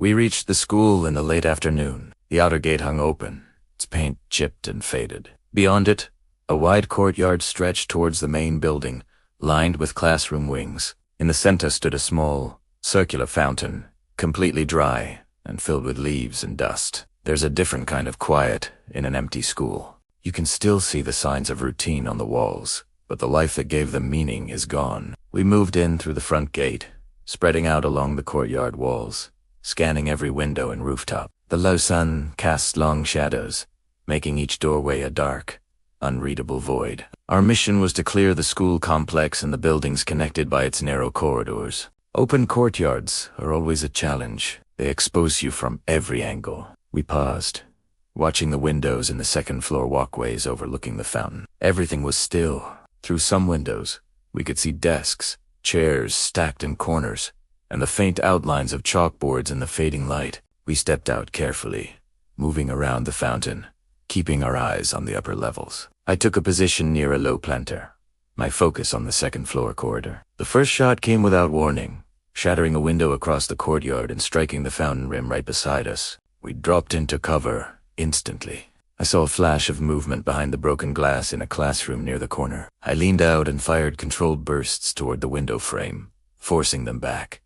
We reached the school in the late afternoon. The outer gate hung open, its paint chipped and faded. Beyond it, a wide courtyard stretched towards the main building, lined with classroom wings. In the center stood a small, circular fountain, completely dry and filled with leaves and dust. There's a different kind of quiet in an empty school. You can still see the signs of routine on the walls, but the life that gave them meaning is gone. We moved in through the front gate, spreading out along the courtyard walls, scanning every window and rooftop. The low sun cast long shadows, making each doorway a dark, unreadable void. Our mission was to clear the school complex and the buildings connected by its narrow corridors. Open courtyards are always a challenge. They expose you from every angle. We paused, watching the windows in the second-floor walkways overlooking the fountain. Everything was still. Through some windows, we could see desks, chairs stacked in corners, and the faint outlines of chalkboards in the fading light. We stepped out carefully, moving around the fountain, keeping our eyes on the upper levels. I took a position near a low planter, my focus on the second-floor corridor. The first shot came without warning, shattering a window across the courtyard and striking the fountain rim right beside us. We dropped into cover instantly. I saw a flash of movement behind the broken glass in a classroom near the corner. I leaned out and fired controlled bursts toward the window frame, forcing them back.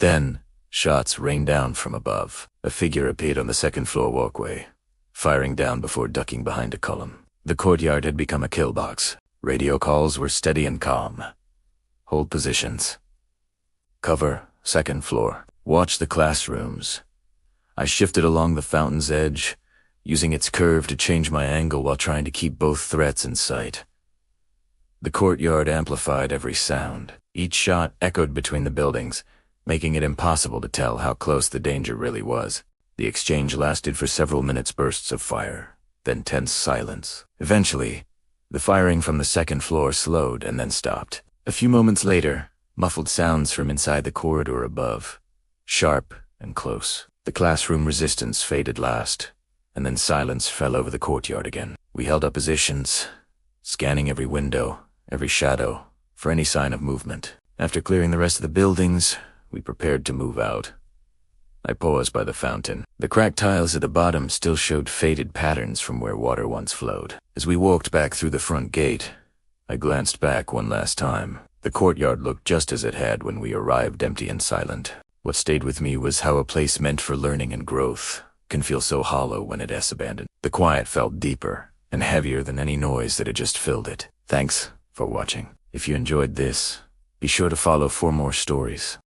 Then, shots rained down from above. A figure appeared on the second-floor walkway, firing down before ducking behind a column. The courtyard had become a kill box. Radio calls were steady and calm. Hold positions. Cover, second floor. Watch the classrooms. I shifted along the fountain's edge, using its curve to change my angle while trying to keep both threats in sight. The courtyard amplified every sound. Each shot echoed between the buildings, making it impossible to tell how close the danger really was. The exchange lasted for several minutes, bursts of fire, then tense silence. Eventually, the firing from the second floor slowed and then stopped. A few moments later, muffled sounds from inside the corridor above, sharp and close. The classroom resistance faded last, and then silence fell over the courtyard again. We held up positions, scanning every window, every shadow, for any sign of movement. After clearing the rest of the buildings, we prepared to move out. I paused by the fountain. The cracked tiles at the bottom still showed faded patterns from where water once flowed. As we walked back through the front gate, I glanced back one last time. The courtyard looked just as it had when we arrived, empty and silent. What stayed with me was how a place meant for learning and growth can feel so hollow when it is abandoned. The quiet felt deeper and heavier than any noise that had just filled it. Thanks for watching. If you enjoyed this, be sure to follow for more stories.